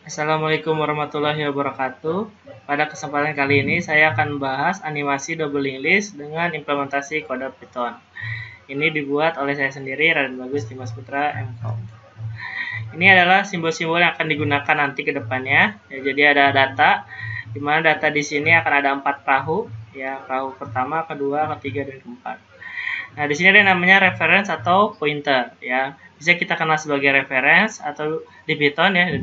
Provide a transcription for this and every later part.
Assalamualaikum warahmatullahi wabarakatuh. Pada kesempatan kali ini saya akan membahas animasi doubling list dengan implementasi kode Python. Ini dibuat oleh saya sendiri, Raden Bagus Dimas Putra, MKOM. Ini adalah simbol-simbol yang akan digunakan nanti ke depannya. Ya, jadi ada data, di mana data di sini akan ada 4 perahu, ya, perahu pertama, kedua, ketiga, dan keempat. Nah, di sini ada namanya reference atau pointer, ya. Bisa kita kenal sebagai reference atau di Python ya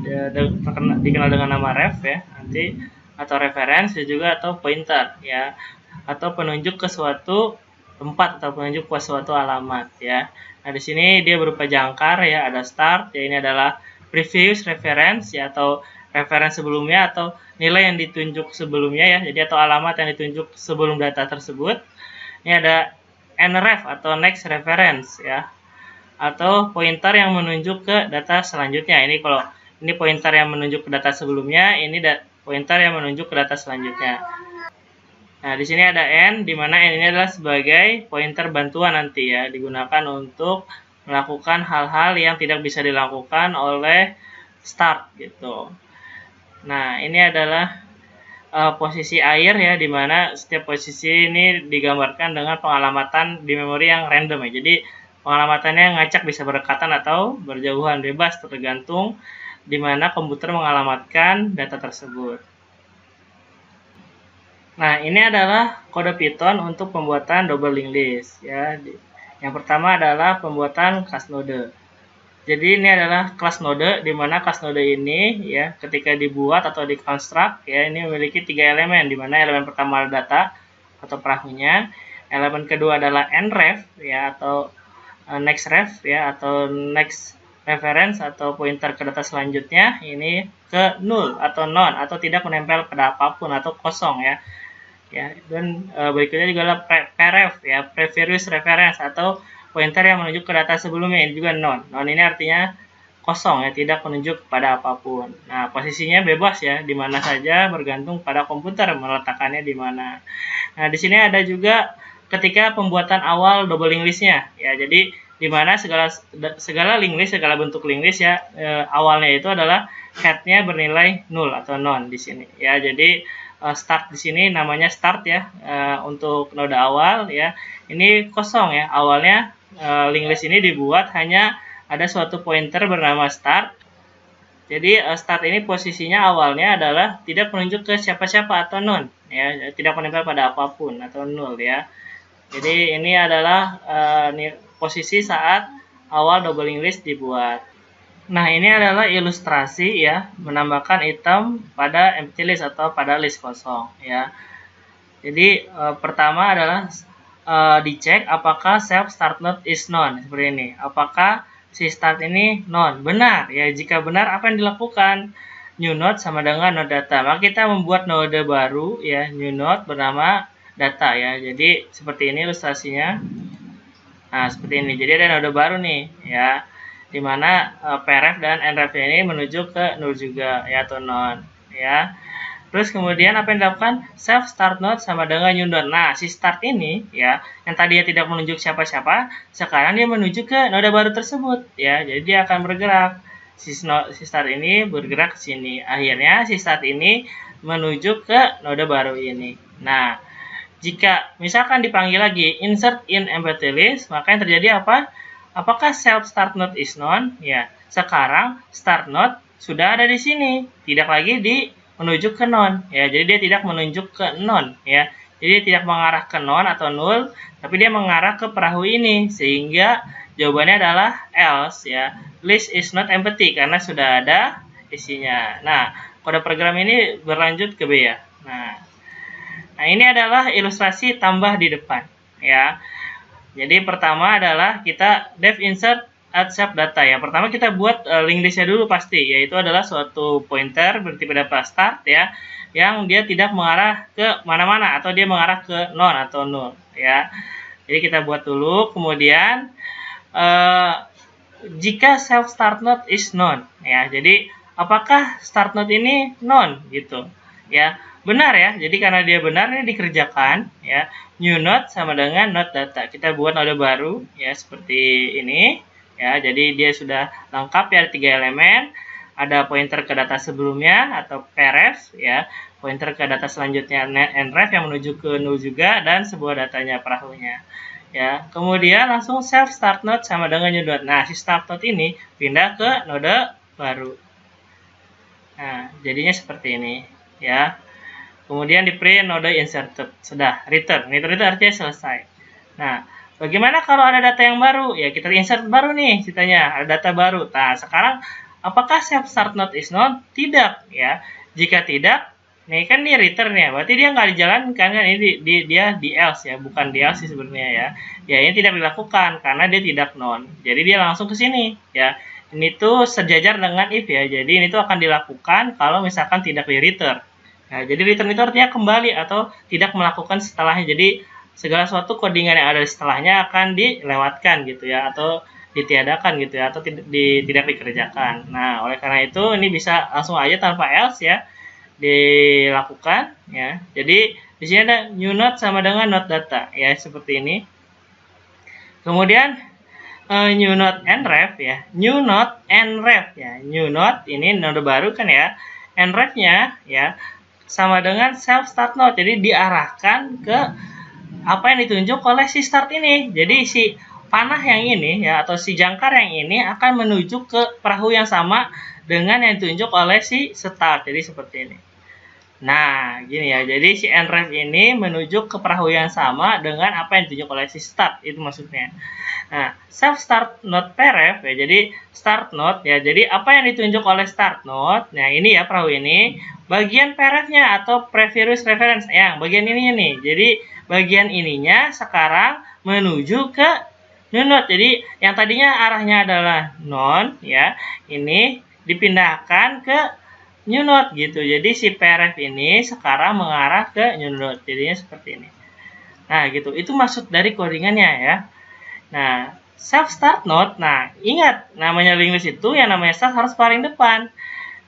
dikenal dengan nama ref ya nanti, atau reference juga, atau pointer ya, atau penunjuk ke suatu tempat atau penunjuk ke suatu alamat ya. Nah, di sini dia berupa jangkar ya, ada start ya, ini adalah previous reference ya, atau reference sebelumnya atau nilai yang ditunjuk sebelumnya ya, jadi atau alamat yang ditunjuk sebelum data tersebut. Ini ada nref atau next reference ya, atau pointer yang menunjuk ke data selanjutnya. Ini kalau ini pointer yang menunjuk ke data sebelumnya, ini pointer yang menunjuk ke data selanjutnya. Nah, di sini ada n, di mana n ini adalah sebagai pointer bantuan nanti ya, digunakan untuk melakukan hal-hal yang tidak bisa dilakukan oleh start gitu. Nah, ini adalah posisi air ya, di mana setiap posisi ini digambarkan dengan pengalamatan di memori yang random ya. Jadi pengalamatannya ngacak, bisa berdekatan atau berjauhan, bebas tergantung di mana komputer mengalamatkan data tersebut. Nah, ini adalah kode Python untuk pembuatan double linked list ya. Yang pertama adalah pembuatan class node. Jadi ini adalah kelas node, di mana kelas node ini ya ketika dibuat atau dikonstruk ya, ini memiliki 3 elemen, di mana elemen pertama adalah data atau perahunya, elemen kedua adalah nref ya, atau next ref ya, atau next reference atau pointer ke data selanjutnya, ini ke null atau non atau tidak menempel pada apapun atau kosong ya. Dan berikutnya juga adalah pref ya, previous reference atau pointer yang menunjuk ke data sebelumnya, ini juga non. Non ini artinya kosong ya, tidak menunjuk pada apapun. Nah, posisinya bebas ya, di mana saja bergantung pada komputer meletakkannya di mana. Nah, di sini ada juga ketika pembuatan awal double linked list-nya ya. Jadi di mana segala linked list, segala bentuk linked list ya, awalnya itu adalah head-nya bernilai null atau non di sini ya. Jadi start di sini namanya start ya, untuk node awal ya. Ini kosong ya, awalnya linked list ini dibuat hanya ada suatu pointer bernama start. Jadi start ini posisinya awalnya adalah tidak menunjuk ke siapa-siapa atau non ya, tidak menempel pada apapun atau null ya. Jadi ini adalah posisi saat awal double linked list dibuat. Nah, ini adalah ilustrasi ya, menambahkan item pada empty list atau pada list kosong ya. Jadi pertama adalah dicek apakah self start node is none, seperti ini. Apakah si start ini non? Benar ya. Jika benar, apa yang dilakukan? New node sama dengan node data. Maka kita membuat node baru ya, new node bernama data ya. Jadi seperti ini ilustrasinya. Nah, seperti ini. Jadi ada node baru nih ya, di mana pref dan nref ini menuju ke null juga ya, atau non ya. Terus kemudian apa yang dilakukan? Self start node sama dengan new node. Nah, si start ini ya, yang tadinya tidak menunjuk siapa-siapa, sekarang dia menuju ke node baru tersebut ya. Jadi dia akan bergerak. Si start ini bergerak ke sini. Akhirnya si start ini menuju ke node baru ini. Nah, jika misalkan dipanggil lagi insert in empty list, maka yang terjadi apa? Apakah self start node is none? Ya, sekarang start node sudah ada di sini, tidak lagi menuju ke non ya. Jadi dia tidak menunjuk ke non ya. Jadi tidak mengarah ke non atau null, tapi dia mengarah ke perahu ini, sehingga jawabannya adalah else ya. List is not empty karena sudah ada isinya. Nah, kode program ini berlanjut ke B ya. Nah, ini adalah ilustrasi tambah di depan ya. Jadi pertama adalah kita def insert add sub data ya. Pertama kita buat linked list-nya dulu pasti, yaitu adalah suatu pointer bertipe data start ya, yang dia tidak mengarah ke mana-mana atau dia mengarah ke non atau null ya. Jadi kita buat dulu, kemudian jika self start node is non ya. Jadi apakah start node ini non gitu ya. Benar ya. Jadi karena dia benar, ini dikerjakan ya. New node sama dengan node data. Kita buat node baru ya, seperti ini ya. Jadi dia sudah lengkap ya, ada 3 elemen. ada pointer ke data sebelumnya atau pref ya, pointer ke data selanjutnya nref yang menuju ke null juga, dan sebuah datanya perahunya. Ya, kemudian langsung self start node sama dengan new node. Nah, si start node ini pindah ke node baru. Nah, jadinya seperti ini ya. Kemudian di print node inserted. Sudah, return. Return itu artinya selesai. Nah, bagaimana kalau ada data yang baru? Ya, kita insert baru nih ceritanya, ada data baru. Nah, sekarang apakah self start node is known? Tidak ya. Jika tidak, nih kan dia return ya, berarti dia nggak dijalankan kan, ini dia di else ya, bukan di else sih sebenarnya ya. Ya, ini tidak dilakukan karena dia tidak known. Jadi dia langsung ke sini ya. Ini tuh sejajar dengan if ya. Jadi ini tuh akan dilakukan kalau misalkan tidak di return. Nah, jadi return itu artinya kembali atau tidak melakukan setelahnya. Jadi segala suatu codingan yang ada di setelahnya akan dilewatkan gitu ya, atau ditiadakan gitu ya, atau tidak dikerjakan. Nah, oleh karena itu ini bisa langsung aja tanpa else ya dilakukan ya. Jadi di sini ada new node sama dengan node data ya, seperti ini. Kemudian new node nref ya, new node nref ya. New node ini node baru kan ya. Nref-nya ya sama dengan self start node. Jadi diarahkan ke apa yang ditunjuk oleh si start ini. Jadi si panah yang ini ya, atau si jangkar yang ini akan menuju ke perahu yang sama dengan yang ditunjuk oleh si start. Jadi seperti ini. Nah, gini ya. Jadi si nref ini menuju ke perahu yang sama dengan apa yang ditunjuk oleh si start. Itu maksudnya. Nah, self start node pref ya. Jadi start node ya. Jadi apa yang ditunjuk oleh start node? Nah, ini ya perahu ini. Bagian prefnya atau previous reference yang bagian ininya nih. Jadi bagian ininya sekarang menuju ke new node. Jadi yang tadinya arahnya adalah non ya, ini dipindahkan ke new node gitu. Jadi si pref ini sekarang mengarah ke new node. Jadinya seperti ini. Nah, gitu. Itu maksud dari codingannya ya. Nah, self start node. Nah, ingat namanya linked list itu yang namanya start harus paling depan.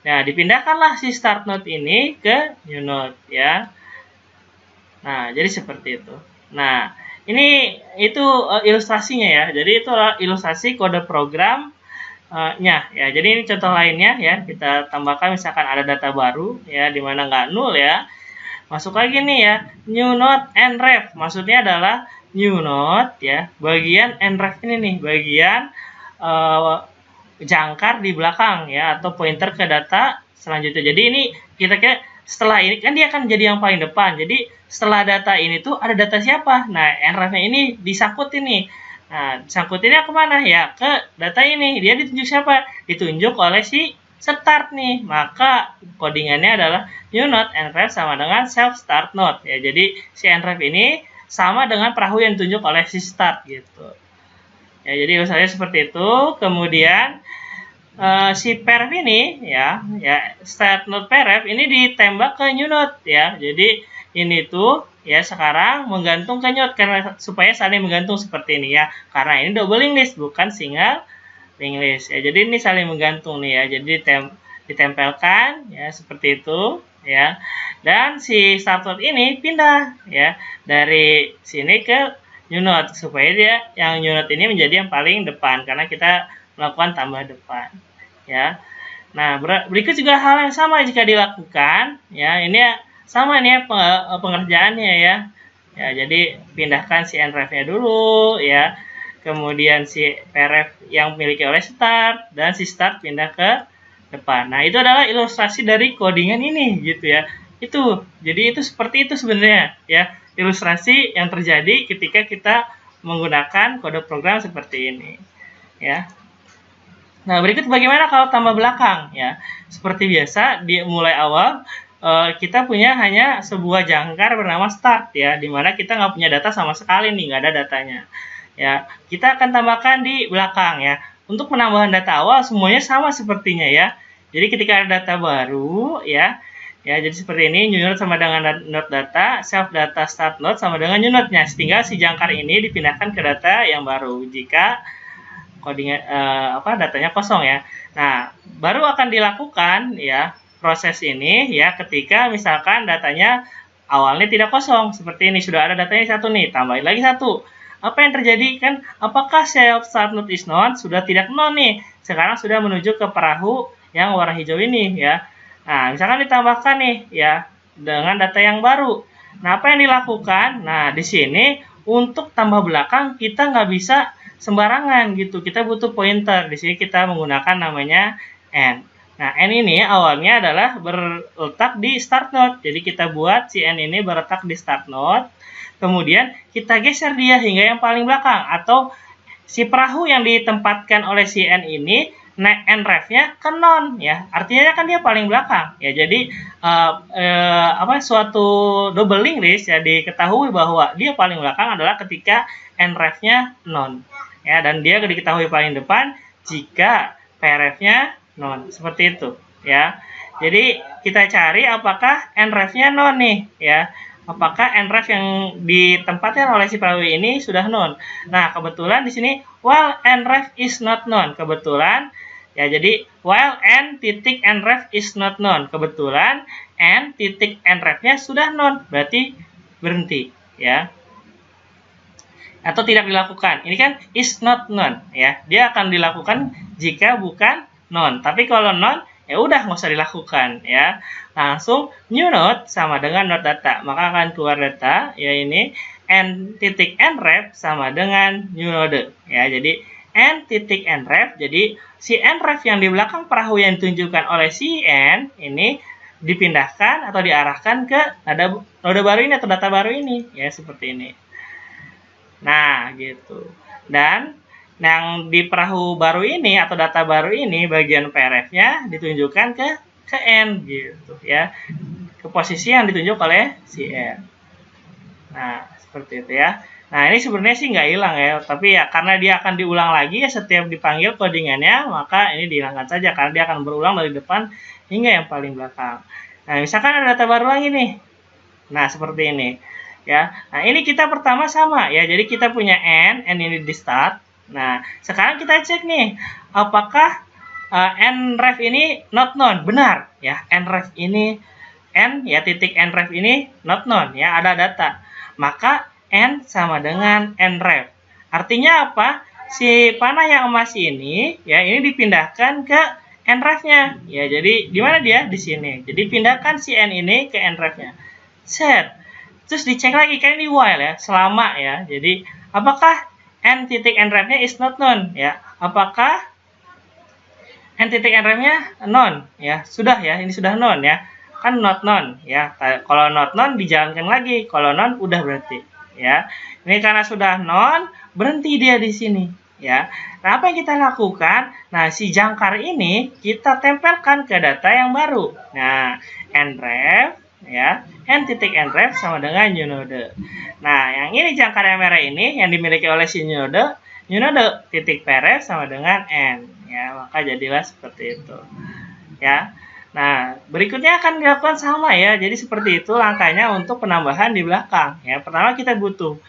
Nah, dipindahkanlah si start node ini ke new node ya. Nah, jadi seperti itu. Nah, ini itu ilustrasinya ya. Jadi itu ilustrasi kode programnya ya. Jadi ini contoh lainnya ya. Kita tambahkan misalkan ada data baru ya, di mana nggak null ya. Masuk lagi nih ya, new node nref. Maksudnya adalah new node ya. Bagian nref ini nih, bagian jangkar di belakang ya, atau pointer ke data selanjutnya. Jadi ini kita kira setelah ini kan dia akan jadi yang paling depan. Jadi setelah data ini tuh ada data siapa? Nah, nref-nya ini disangkut ini. Nah, disangkutinnya kemana ya? Ke data ini. Dia ditunjuk siapa? Ditunjuk oleh si start nih. Maka codingannya adalah new node nref sama dengan self start node ya. Jadi si nref ini sama dengan perahu yang ditunjuk oleh si start gitu. Ya, jadi misalnya seperti itu. Kemudian si pref ini ya start node pref ini ditembak ke new node ya. Jadi ini tuh ya sekarang menggantung ke node karena supaya saling menggantung seperti ini ya. Karena ini double linked list bukan single linked list ya. Jadi ini saling menggantung nih ya. Jadi ditempelkan ya seperti itu ya. Dan si start node ini pindah ya dari sini ke new node supaya dia yang new node ini menjadi yang paling depan karena kita melakukan tambah depan ya. Nah, berikut juga hal yang sama jika dilakukan ya. Ini sama nih ya pengerjaannya ya. Ya, jadi pindahkan si nref-nya dulu ya. Kemudian si pref yang dimiliki oleh start dan si start pindah ke depan. Nah, itu adalah ilustrasi dari codingan ini gitu ya. Jadi itu seperti itu sebenarnya ya. Ilustrasi yang terjadi ketika kita menggunakan kode program seperti ini ya. Nah, berikut bagaimana kalau tambah belakang ya. Seperti biasa di mulai awal kita punya hanya sebuah jangkar bernama start ya, dimana kita nggak punya data sama sekali nih, nggak ada datanya ya. Kita akan tambahkan di belakang ya. Untuk penambahan data awal semuanya sama sepertinya ya. Jadi ketika ada data baru ya, jadi seperti ini, new node sama dengan node data, self data start node sama dengan new node-nya. Tinggal si jangkar ini dipindahkan ke data yang baru jika coding datanya kosong ya. Nah, baru akan dilakukan ya proses ini ya ketika misalkan datanya awalnya tidak kosong seperti ini, sudah ada datanya satu nih, tambahin lagi satu. Apa yang terjadi kan? Apakah self start node is known? Sudah tidak known nih. Sekarang sudah menuju ke perahu yang warna hijau ini ya. Nah, misalkan ditambahkan nih ya dengan data yang baru. Nah, apa yang dilakukan? Nah, di sini untuk tambah belakang kita nggak bisa sembarangan gitu. Kita butuh pointer. Di sini kita menggunakan namanya n. Nah, n ini awalnya adalah berletak di start node. Jadi kita buat si n ini berletak di start node. Kemudian kita geser dia hingga yang paling belakang, atau si perahu yang ditempatkan oleh si n ini nref-nya ke non ya. Artinya kan dia paling belakang ya. Jadi suatu double linked list ya diketahui bahwa dia paling belakang adalah ketika nref-nya non ya, dan dia diketahui paling depan jika pref-nya non. Seperti itu ya. Jadi kita cari apakah nref-nya non nih ya. Apakah nref yang ditempatkan oleh si perahu ini sudah non? Nah, kebetulan di sini while nref is not non. Kebetulan ya, jadi while n titik nref is not non. Kebetulan n titik nref-nya sudah non. Berarti berhenti ya. Atau tidak dilakukan. Ini kan is not non ya. Dia akan dilakukan jika bukan non. Tapi kalau non ya udah nggak usah dilakukan ya. Langsung new node sama dengan node data, maka akan keluar data ya, ini n titik nref sama dengan new node ya. Jadi n titik nref, jadi si nref yang di belakang perahu yang ditunjukkan oleh si n ini dipindahkan atau diarahkan ke node baru ini atau data baru ini ya, seperti ini. Nah gitu. Dan yang di perahu baru ini atau data baru ini bagian pref-nya ditunjukkan ke n gitu ya, ke posisi yang ditunjuk oleh si n. Nah seperti itu ya. Nah ini sebenarnya sih nggak hilang ya, tapi ya karena dia akan diulang lagi ya setiap dipanggil codingannya, maka ini dihilangkan saja karena dia akan berulang dari depan hingga yang paling belakang. Nah misalkan ada data baru lagi nih, nah seperti ini ya. Nah ini kita pertama sama ya, jadi kita punya n ini di start. Nah sekarang kita cek nih apakah nref ini not non. Benar ya, nref ini n ya, titik nref ini not non ya, ada data. Maka n sama dengan nref. Artinya apa? Si panah yang emas ini ya, ini dipindahkan ke nref-nya ya. Jadi di mana dia? Di sini. Jadi pindahkan si n ini ke nref-nya. Set. Terus dicek lagi kan ini while ya, selama ya. Jadi apakah n titik nref-nya is not non ya? Apakah n titik nref-nya non ya? Sudah ya, ini sudah non ya. Kan not non ya. Kalau not non dijalankan lagi, kalau non udah berhenti ya. Ini karena sudah non, berhenti dia di sini ya. Nah, apa yang kita lakukan? Nah, si jangkar ini kita tempelkan ke data yang baru. Nah, nref ya, n titik nref sama dengan new node. Nah, yang ini jangkar yang merah ini yang dimiliki oleh si new node titik pref sama dengan n ya, maka jadilah seperti itu ya. Nah berikutnya akan dilakukan sama ya, jadi seperti itu langkahnya untuk penambahan di belakang ya. Pertama kita butuh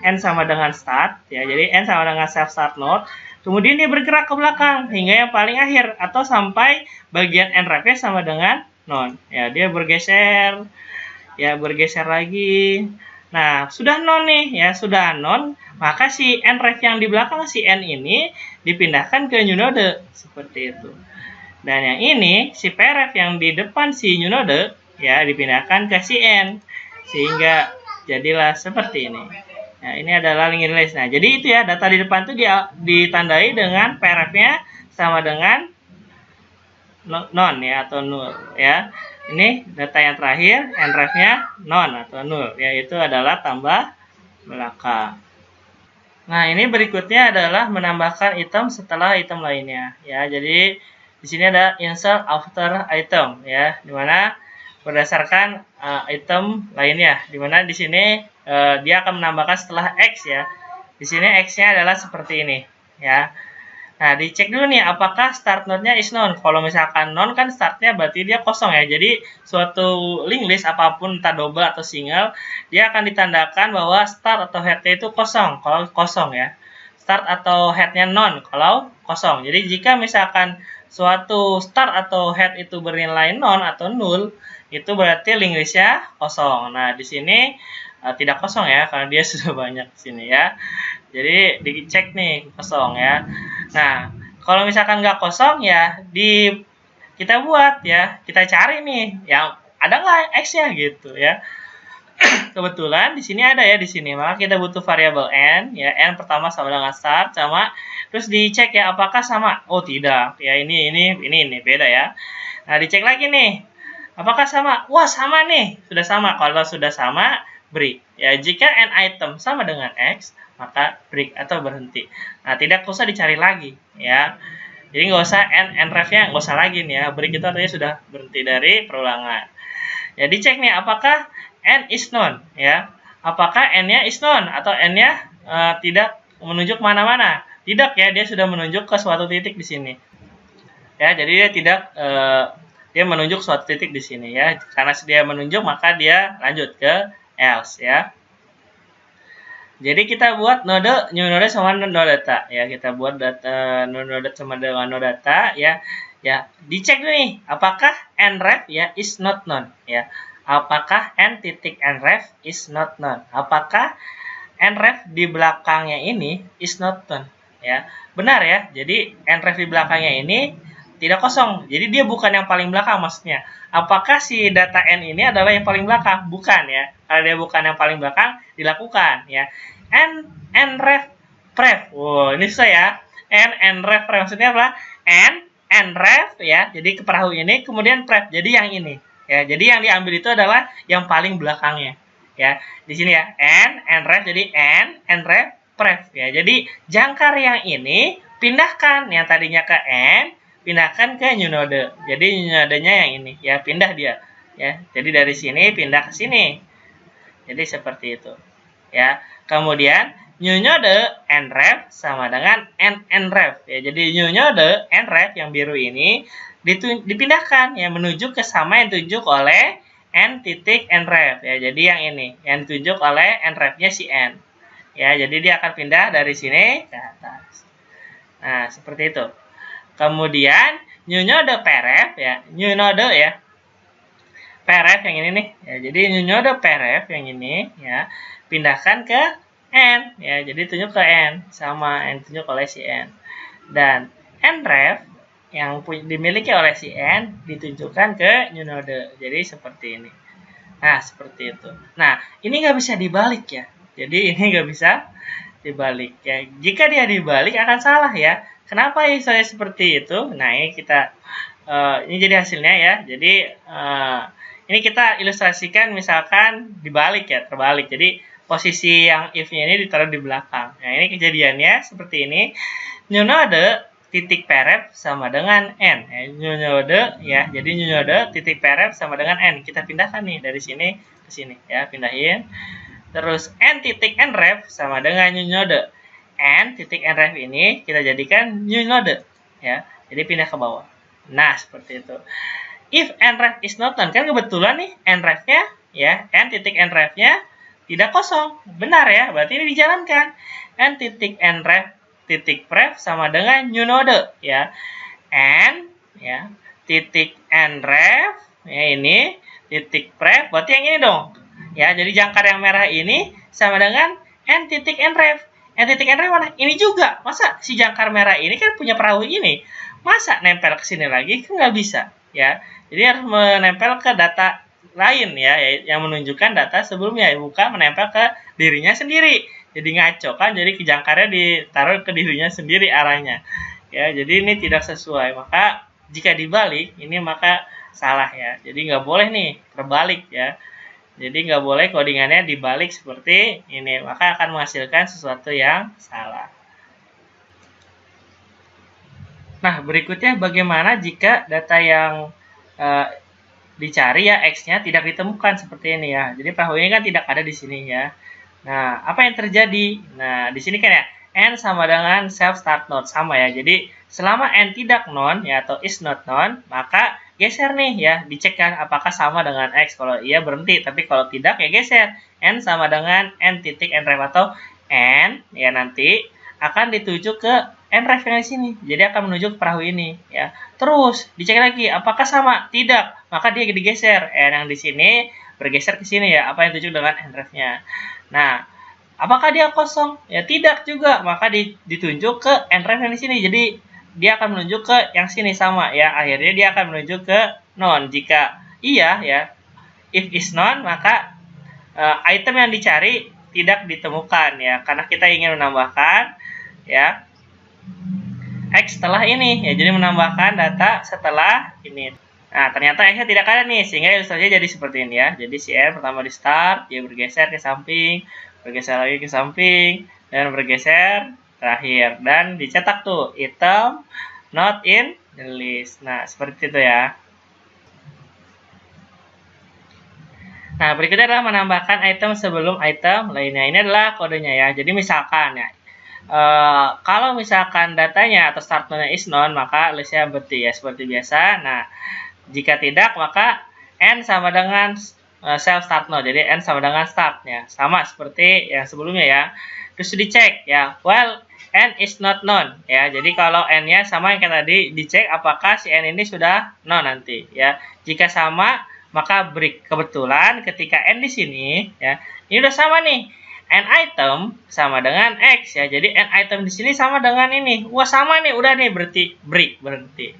n sama dengan start ya, jadi n sama dengan self start node, kemudian dia bergerak ke belakang hingga yang paling akhir atau sampai bagian nref-nya sama dengan non ya, dia bergeser ya, bergeser lagi. Nah sudah non nih ya, sudah non, maka si nref yang di belakang si n ini dipindahkan ke new node seperti itu. Dan yang ini si pref yang di depan si new node ya dipindahkan ke si n, sehingga jadilah seperti ini. Nah ini adalah linked list. Nah jadi itu ya, data di depan itu ditandai dengan pref-nya sama dengan non ya atau null ya. Ini data yang terakhir, nref-nya non atau null, yaitu adalah tambah belakang. Nah, ini berikutnya adalah menambahkan item setelah item lainnya ya. Jadi di sini ada insert after item ya, dimana berdasarkan item lainnya, dimana di sini dia akan menambahkan setelah X ya. Di sini X-nya adalah seperti ini ya. Nah, dicek dulu nih apakah start node-nya is non. Kalau misalkan non kan startnya berarti dia kosong ya. Jadi suatu linked list apapun entah double atau single, dia akan ditandakan bahwa start atau head-nya itu kosong kalau kosong ya. Start atau head-nya non kalau kosong. Jadi jika misalkan suatu start atau head itu bernilai non atau null, itu berarti linked list-nya kosong. Nah, di sini tidak kosong ya, karena dia sudah banyak di sini ya. Jadi dicek nih kosong ya. Nah, Kalau misalkan nggak kosong ya kita buat ya, kita cari nih yang ada nggak x-nya gitu ya. Kebetulan di sini ada ya di sini, maka kita butuh variabel n ya, n pertama sama dengan start sama, terus dicek ya apakah sama. Oh tidak ya, ini beda ya. Nah dicek lagi nih apakah sama. Wah sama nih, sudah sama. Kalau sudah sama break ya. Jika n item sama dengan x maka break atau berhenti. Nah tidak usah dicari lagi ya, jadi nggak usah nref-nya nggak usah lagi nih ya, break itu artinya sudah berhenti dari perulangan. Ya dicek nih apakah n is known ya, apakah n-nya is known atau n-nya tidak menunjuk mana-mana. Tidak ya, dia sudah menunjuk ke suatu titik di sini ya, jadi dia tidak dia menunjuk suatu titik di sini ya. Karena dia menunjuk maka dia lanjut ke else ya. Jadi kita buat node new node sama node data ya, kita buat data node sama dengan node data ya. Ya, dicek nih apakah nref ya is not known ya. Apakah n titik nref is not known? Apakah nref di belakangnya ini is not known ya. Benar ya. Jadi nref di belakangnya ini tidak kosong. Jadi dia bukan yang paling belakang maksudnya. Apakah si data n ini adalah yang paling belakang? Bukan ya. Kalau dia bukan yang paling belakang, dilakukan ya. Nref pref. Wow, ini susah ya. Nref pref maksudnya apa? Nref ya. Jadi ke perahu ini, kemudian pref. Jadi yang ini ya. Jadi yang diambil itu adalah yang paling belakangnya ya. Di sini ya. Nref jadi nref pref ya. Jadi jangkar yang ini pindahkan yang tadinya ke n, pindahkan ke new node. Jadi new nodenya yang ini ya, pindah dia ya. Jadi dari sini pindah ke sini. Jadi seperti itu ya. Kemudian new node nref sama dengan nref ya. Jadi new node nref yang biru ini dipindahkan ya menuju ke sama yang ditunjuk oleh n titik nref ya. Jadi yang ini yang ditunjuk oleh nref-nya si n ya. Jadi dia akan pindah dari sini ke atas. Nah seperti itu. Kemudian new node pref ya, new node ya, pref yang ini nih ya. Jadi new node pref yang ini ya, pindahkan ke n ya. Jadi tunjuk ke n sama yang ditunjuk oleh si n, dan nref yang dimiliki oleh si n ditunjukkan ke new node. Jadi seperti ini. Nah seperti itu. Nah ini nggak bisa dibalik ya. Jadi ini nggak bisa dibalik ya. Jika dia dibalik akan salah ya. Kenapa ya saya seperti itu? Nah ini kita ini jadi hasilnya ya. Jadi ini kita ilustrasikan misalkan dibalik ya, terbalik. Jadi posisi yang if-nya ini ditaruh di belakang. Nah ini kejadiannya seperti ini. New node titik pref sama dengan n. New node ya. Jadi new node titik pref sama dengan n. Kita pindahkan nih dari sini ke sini ya, pindahin. Terus n titik nref sama dengan new node. N titik nref ini kita jadikan new node ya. Jadi pindah ke bawah. Nah, seperti itu. If nref is not known, kan kebetulan nih nref-nya ya, n titik nref-nya tidak kosong. Benar ya, berarti ini dijalankan. N titik nref titik pref sama dengan new node ya. N ya, titik nref ya ini titik pref, berarti yang ini dong. Ya, jadi jangkar yang merah ini sama dengan n titik nref. N titik nref mana? Ini juga. Masa si jangkar merah ini kan punya perahu ini? Masa nempel ke sini lagi? Kan nggak bisa ya. Jadi harus menempel ke data lain ya, yang menunjukkan data sebelumnya, bukan menempel ke dirinya sendiri. Jadi ngaco kan, jadi jangkarnya ditaruh ke dirinya sendiri arahnya. Ya, jadi ini tidak sesuai. Maka jika dibalik ini maka salah ya. Jadi nggak boleh nih terbalik ya. Jadi nggak boleh codingannya dibalik seperti ini, maka akan menghasilkan sesuatu yang salah. Nah, berikutnya bagaimana jika data yang dicari ya X-nya tidak ditemukan seperti ini ya. Jadi perahu ini kan tidak ada di sini ya. Nah, apa yang terjadi? Nah, di sini kan ya n sama dengan self start node sama ya. Jadi selama n tidak known ya atau is not known, maka geser nih ya, dicek kan apakah sama dengan X. Kalau iya berhenti, tapi kalau tidak ya geser. N sama dengan N titik nref atau N ya nanti akan dituju ke nref yang di sini. Jadi akan menuju ke perahu ini ya. Terus dicek lagi apakah sama? Tidak, maka dia digeser. N yang di sini bergeser ke sini ya, apa yang dituju dengan nref-nya. Nah, apakah dia kosong? Ya tidak juga, maka ditunjuk ke nref yang di sini. Jadi dia akan menuju ke yang sini sama ya. Akhirnya dia akan menuju ke none. Jika iya ya, if is none, maka item yang dicari tidak ditemukan ya, karena kita ingin menambahkan ya X setelah ini ya, jadi menambahkan data setelah ini. Nah, ternyata X-nya tidak ada nih, sehingga ilustrasinya jadi seperti ini ya. Jadi si N pertama di start, dia bergeser ke samping, bergeser lagi ke samping, dan bergeser terakhir. Dan dicetak tuh, item not in the list. Nah, seperti itu ya. Nah, berikutnya adalah menambahkan item sebelum item lainnya. Ini adalah kodenya ya. Jadi misalkan ya, kalau misalkan datanya atau start node-nya is none, maka listnya empty ya, seperti biasa. Nah, jika tidak, maka n sama dengan self start node. Jadi n sama dengan startnya, sama seperti yang sebelumnya ya. Terus dicek ya, well n is not known ya. Jadi kalau n-nya sama yang kayak tadi, dicek apakah si n ini sudah known nanti ya. Jika sama, maka break. Kebetulan ketika n di sini ya, ini udah sama nih. N item sama dengan X ya. Jadi n item di sini sama dengan ini. Wah, sama nih, udah nih, berarti break, berhenti.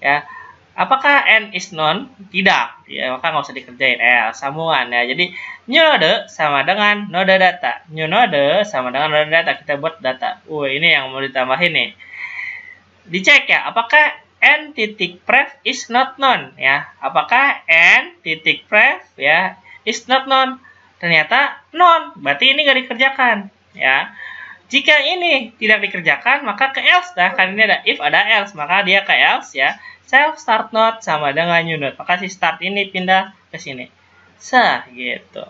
Ya. Apakah n is known? Tidak. Ya, maka nggak usah dikerjain. Sambungan ya. Jadi new node sama dengan node data. New node sama dengan node data. Kita buat data. Ini yang mau ditambahin nih. Dicek ya, apakah n titik pref is not known ya. Apakah n titik pref ya is not known? Ternyata known. Berarti ini nggak dikerjakan ya. Jika ini tidak dikerjakan, maka ke else dah. Karena ini ada if, ada else, maka dia ke else ya. Self start node sama dengan new node. Maka si start ini pindah ke sini. Gitu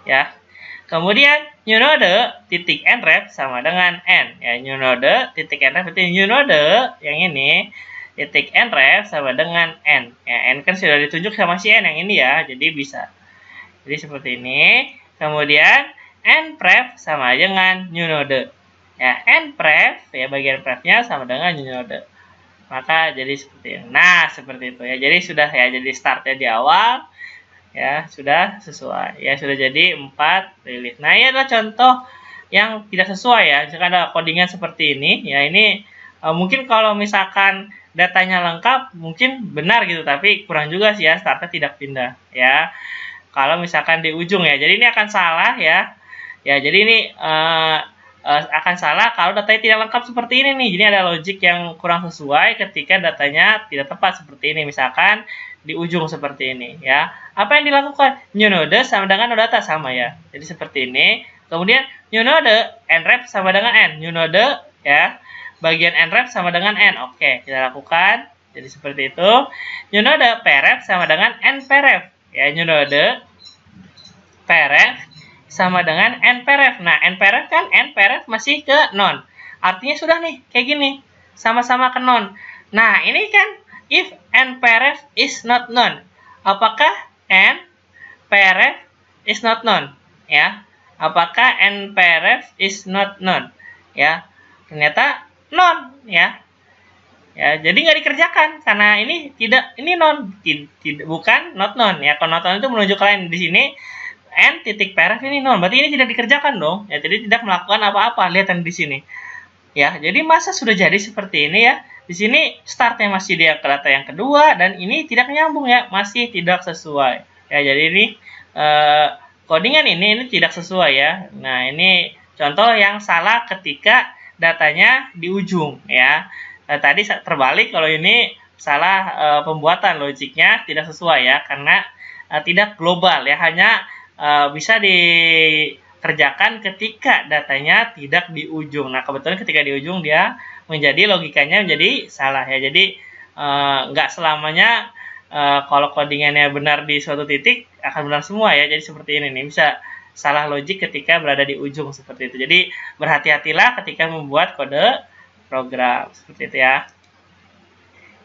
ya. Kemudian new node titik nref sama dengan n ya. New node titik nref itu new node yang ini titik nref sama dengan n ya. N kan sudah ditunjuk sama si n yang ini ya. Jadi bisa. Jadi seperti ini. Kemudian npref sama dengan new node. Ya, npref ya, bagian prefnya sama dengan new node. Maka jadi seperti ini. Nah, seperti itu ya. Jadi sudah ya, jadi startnya di awal ya, sudah sesuai. Ya, sudah jadi 4 release. Nah, ini adalah contoh yang tidak sesuai ya. Jika ada codingan seperti ini, ya ini mungkin kalau misalkan datanya lengkap mungkin benar gitu, tapi kurang juga sih ya, startnya tidak pindah ya. Kalau misalkan di ujung ya. Jadi ini akan salah ya. Ya, jadi ini akan salah kalau datanya tidak lengkap seperti ini nih. Jadi ada logic yang kurang sesuai ketika datanya tidak tepat seperti ini. Misalkan di ujung seperti ini ya. Apa yang dilakukan? New node sama dengan node data sama ya. Jadi seperti ini. Kemudian new node nref sama dengan n. New node ya. Bagian nref sama dengan n. Oke, kita lakukan. Jadi seperti itu. New node pref sama dengan npref. Ya, new node pref sama dengan npref. Nah, npref kan npref masih ke non. Artinya sudah nih, kayak gini. Sama-sama ke non. Nah, ini kan if npref is not known. Apakah npref is not known? Ya. Apakah npref is not known? Ya. Ternyata non, ya. Ya, jadi nggak dikerjakan karena ini tidak, ini non, bukan not known ya. Kalau not known itu menunjuk lain di sini. N titik pref ini non, berarti ini tidak dikerjakan dong ya, jadi tidak melakukan apa-apa. Lihat yang di sini ya. Jadi masa sudah jadi seperti ini ya. Di sini startnya masih dia ke data yang kedua dan ini tidak nyambung ya, masih tidak sesuai ya. Jadi ini codingan ini tidak sesuai ya. Nah, ini contoh yang salah ketika datanya di ujung ya. Tadi terbalik, kalau ini salah pembuatan logiknya tidak sesuai ya, karena tidak global ya, hanya bisa dikerjakan ketika datanya tidak di ujung. Nah, kebetulan ketika di ujung dia menjadi logikanya menjadi salah ya. Jadi nggak selamanya kalau codingannya benar di suatu titik akan benar semua ya. Jadi seperti ini nih, bisa salah logik ketika berada di ujung seperti itu. Jadi berhati-hatilah ketika membuat kode program seperti itu ya.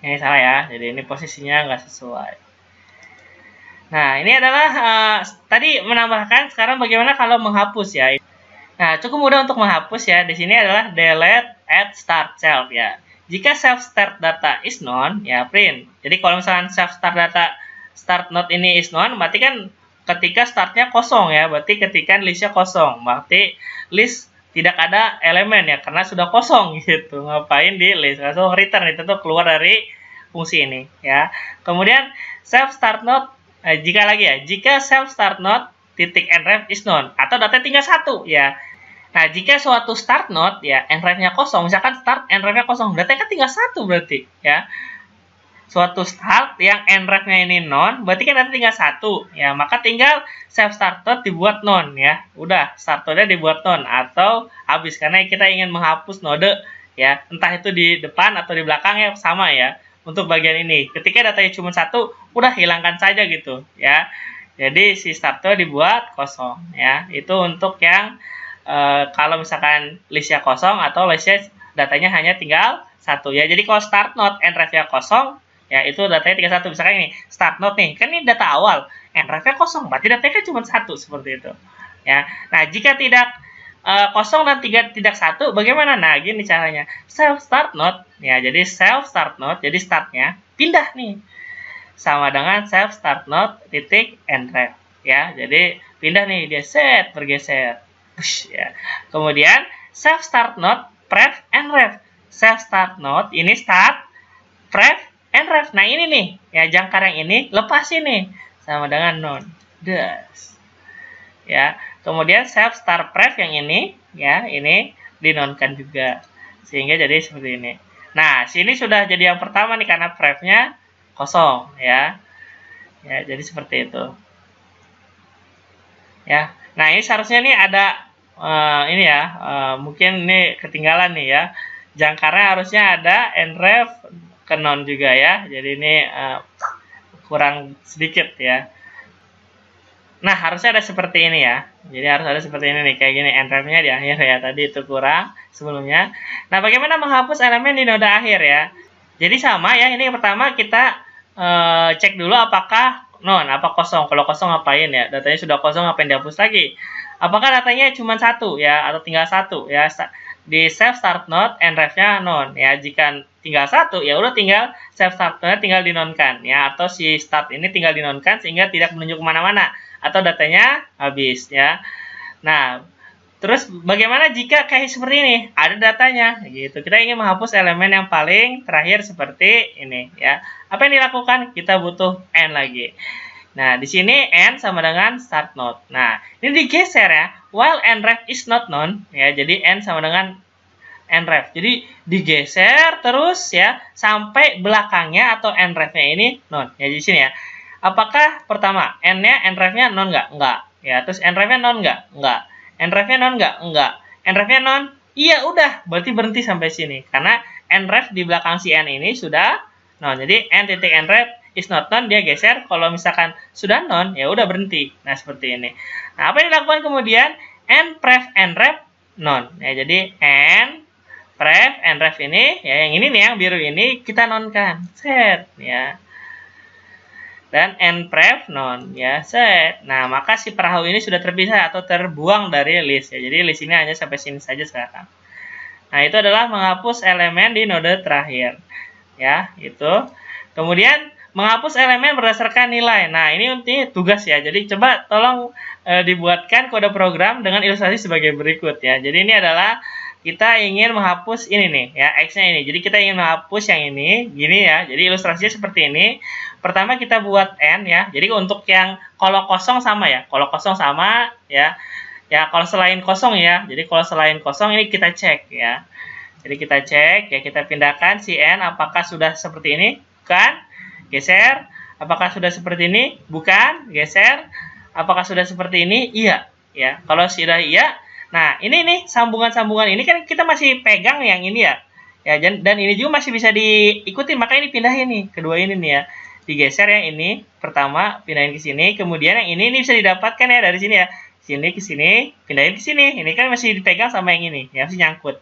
Ini salah ya. Jadi ini posisinya nggak sesuai. Nah, ini adalah tadi menambahkan. Sekarang bagaimana kalau menghapus ya? Nah, cukup mudah untuk menghapus ya. Di sini adalah delete at start self ya. Jika self start data is known ya, print. Jadi kalau misalkan self start data start node ini is known, berarti kan ketika startnya kosong ya. Berarti ketika listnya kosong, berarti list tidak ada elemen ya, karena sudah kosong gitu. Ngapain di list? Langsung return, itu tuh keluar dari fungsi ini ya. Kemudian self start node, jika self start node titik nref is none atau data tinggal 1 ya. Nah, jika suatu start node ya nref-nya kosong, misalkan start nref-nya kosong, datanya kan tinggal 1 berarti ya. Suatu start yang nref-nya ini non, berarti kan nanti tinggal 1 ya, maka tinggal self start node dibuat non ya. Udah, start node-nya dibuat non atau habis, karena kita ingin menghapus node ya, entah itu di depan atau di belakangnya sama ya. Untuk bagian ini, ketika datanya cuma 1, udah hilangkan saja gitu ya. Jadi si start node dibuat kosong ya. Itu untuk yang kalau misalkan listnya kosong atau listnya datanya hanya tinggal 1 ya. Jadi kalau start node nref-nya kosong ya, itu datanya tinggal 1. Misalkan ini start node nih, kan ini data awal, nref-nya kosong, berarti datanya kan cuma 1 seperti itu ya. Nah, jika tidak kosong dan tidak 1, bagaimana? Nah, gini caranya. Self start node ya, jadi self start node, jadi startnya pindah nih sama dengan self start node titik nref ya. Jadi pindah nih, dia set bergeser. Push, ya. Kemudian self start node pref nref. Self start node ini start pref nref. Nah, ini nih ya, jangkar yang ini lepas ini sama dengan non. Das. Ya. Kemudian self start pref yang ini ya, ini dinonkan juga. Sehingga jadi seperti ini. Nah, sini sudah jadi yang pertama nih karena prefnya kosong ya. Ya, jadi seperti itu. Ya. Nah, ini seharusnya nih ada ini ya, mungkin ini ketinggalan nih ya. Jangkarnya harusnya ada nref ke non juga ya. Jadi ini kurang sedikit ya. Nah, harusnya ada seperti ini ya. Jadi harus ada seperti ini nih, kayak gini nref-nya di akhir ya. Tadi itu kurang sebelumnya. Nah, bagaimana menghapus elemen di noda akhir ya? Jadi sama ya, ini yang pertama kita cek dulu apakah non, apa kosong. Kalau kosong ngapain ya? Datanya sudah kosong, ngapain dihapus lagi? Apakah datanya cuma 1 ya, atau tinggal 1 ya? Di self start node nref-nya non ya. Jika tinggal 1 ya udah tinggal self start node tinggal dinonkan ya, atau si start ini tinggal dinonkan sehingga tidak menunjuk kemana-mana atau datanya habis ya. Nah, terus bagaimana jika kayak seperti ini? Ada datanya gitu. Kita ingin menghapus elemen yang paling terakhir seperti ini ya. Apa yang dilakukan? Kita butuh n lagi. Nah, di sini n sama dengan start node. Nah, ini digeser ya. While nref is not known ya. Jadi n sama dengan nref. Jadi digeser terus ya sampai belakangnya atau nref-nya ini non. Ya di sini ya. Apakah pertama n-nya nref-nya non enggak? Enggak. Ya, terus nref-nya non enggak? Enggak. Nref-nya non enggak? Enggak. Nref-nya non? Iya, udah. Berarti berhenti sampai sini. Karena nref di belakang si n ini sudah non. Jadi n titik nref is not non, dia geser. Kalau misalkan sudah non, ya udah berhenti. Nah, seperti ini. Nah, apa yang dilakukan kemudian? N pref nref non. Ya, jadi n pref nref ini, ya yang ini nih, yang biru ini kita nonkan. Set, ya. Dan n pref non, ya, set. Nah, maka si perahu ini sudah terpisah atau terbuang dari list. Ya, jadi list ini hanya sampai sini saja sekarang. Nah, itu adalah menghapus elemen di node terakhir. Ya, itu. Kemudian menghapus elemen berdasarkan nilai. Nah, ini tugas ya. Jadi coba tolong dibuatkan kode program dengan ilustrasi sebagai berikut ya. Jadi ini adalah kita ingin menghapus ini nih ya, X-nya ini. Jadi kita ingin menghapus yang ini, gini ya. Jadi ilustrasinya seperti ini. Pertama kita buat N ya. Jadi untuk yang kalau kosong sama ya. Kalau kosong sama ya. Ya, kalau selain kosong ya. Jadi kalau selain kosong ini kita cek ya. Jadi kita cek ya, kita pindahkan si N apakah sudah seperti ini? Bukan. Geser. Apakah sudah seperti ini? Bukan. Geser. Apakah sudah seperti ini? Iya. Ya. Kalau sudah iya, nah ini nih sambungan-sambungan ini kan kita masih pegang yang ini ya. Ya, dan ini juga masih bisa diikuti, maka ini pindahin nih. Kedua ini nih ya. Digeser yang ini pertama, pindahin ke sini. Kemudian yang ini bisa didapatkan ya dari sini ya. Sini ke sini, pindahin ke sini. Ini kan masih dipegang sama yang ini, ya masih nyangkut.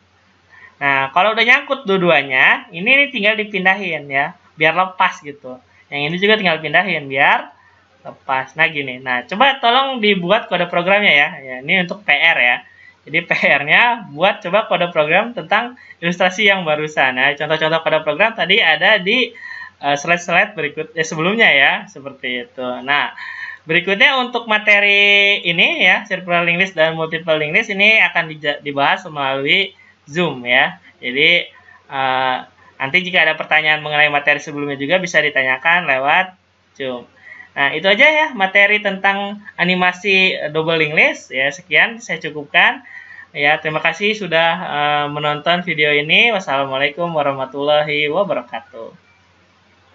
Nah, kalau udah nyangkut dua-duanya, ini tinggal dipindahin ya, biar lepas gitu. Yang ini juga tinggal pindahin biar lepas. Nah, gini. Nah, coba tolong dibuat kode programnya ya. Ya, ini untuk PR ya. Jadi PR-nya buat coba kode program tentang ilustrasi yang barusan. Nah, contoh-contoh kode program tadi ada di slide-slide berikut sebelumnya ya, seperti itu. Nah, Berikutnya untuk materi ini ya, circular linked list dan multiple linked list ini akan dibahas melalui Zoom ya. Jadi nanti jika ada pertanyaan mengenai materi sebelumnya juga bisa ditanyakan lewat Zoom. Nah, itu aja ya materi tentang animasi double linked list ya. Sekian saya cukupkan. Ya, terima kasih sudah menonton video ini. Wassalamualaikum warahmatullahi wabarakatuh.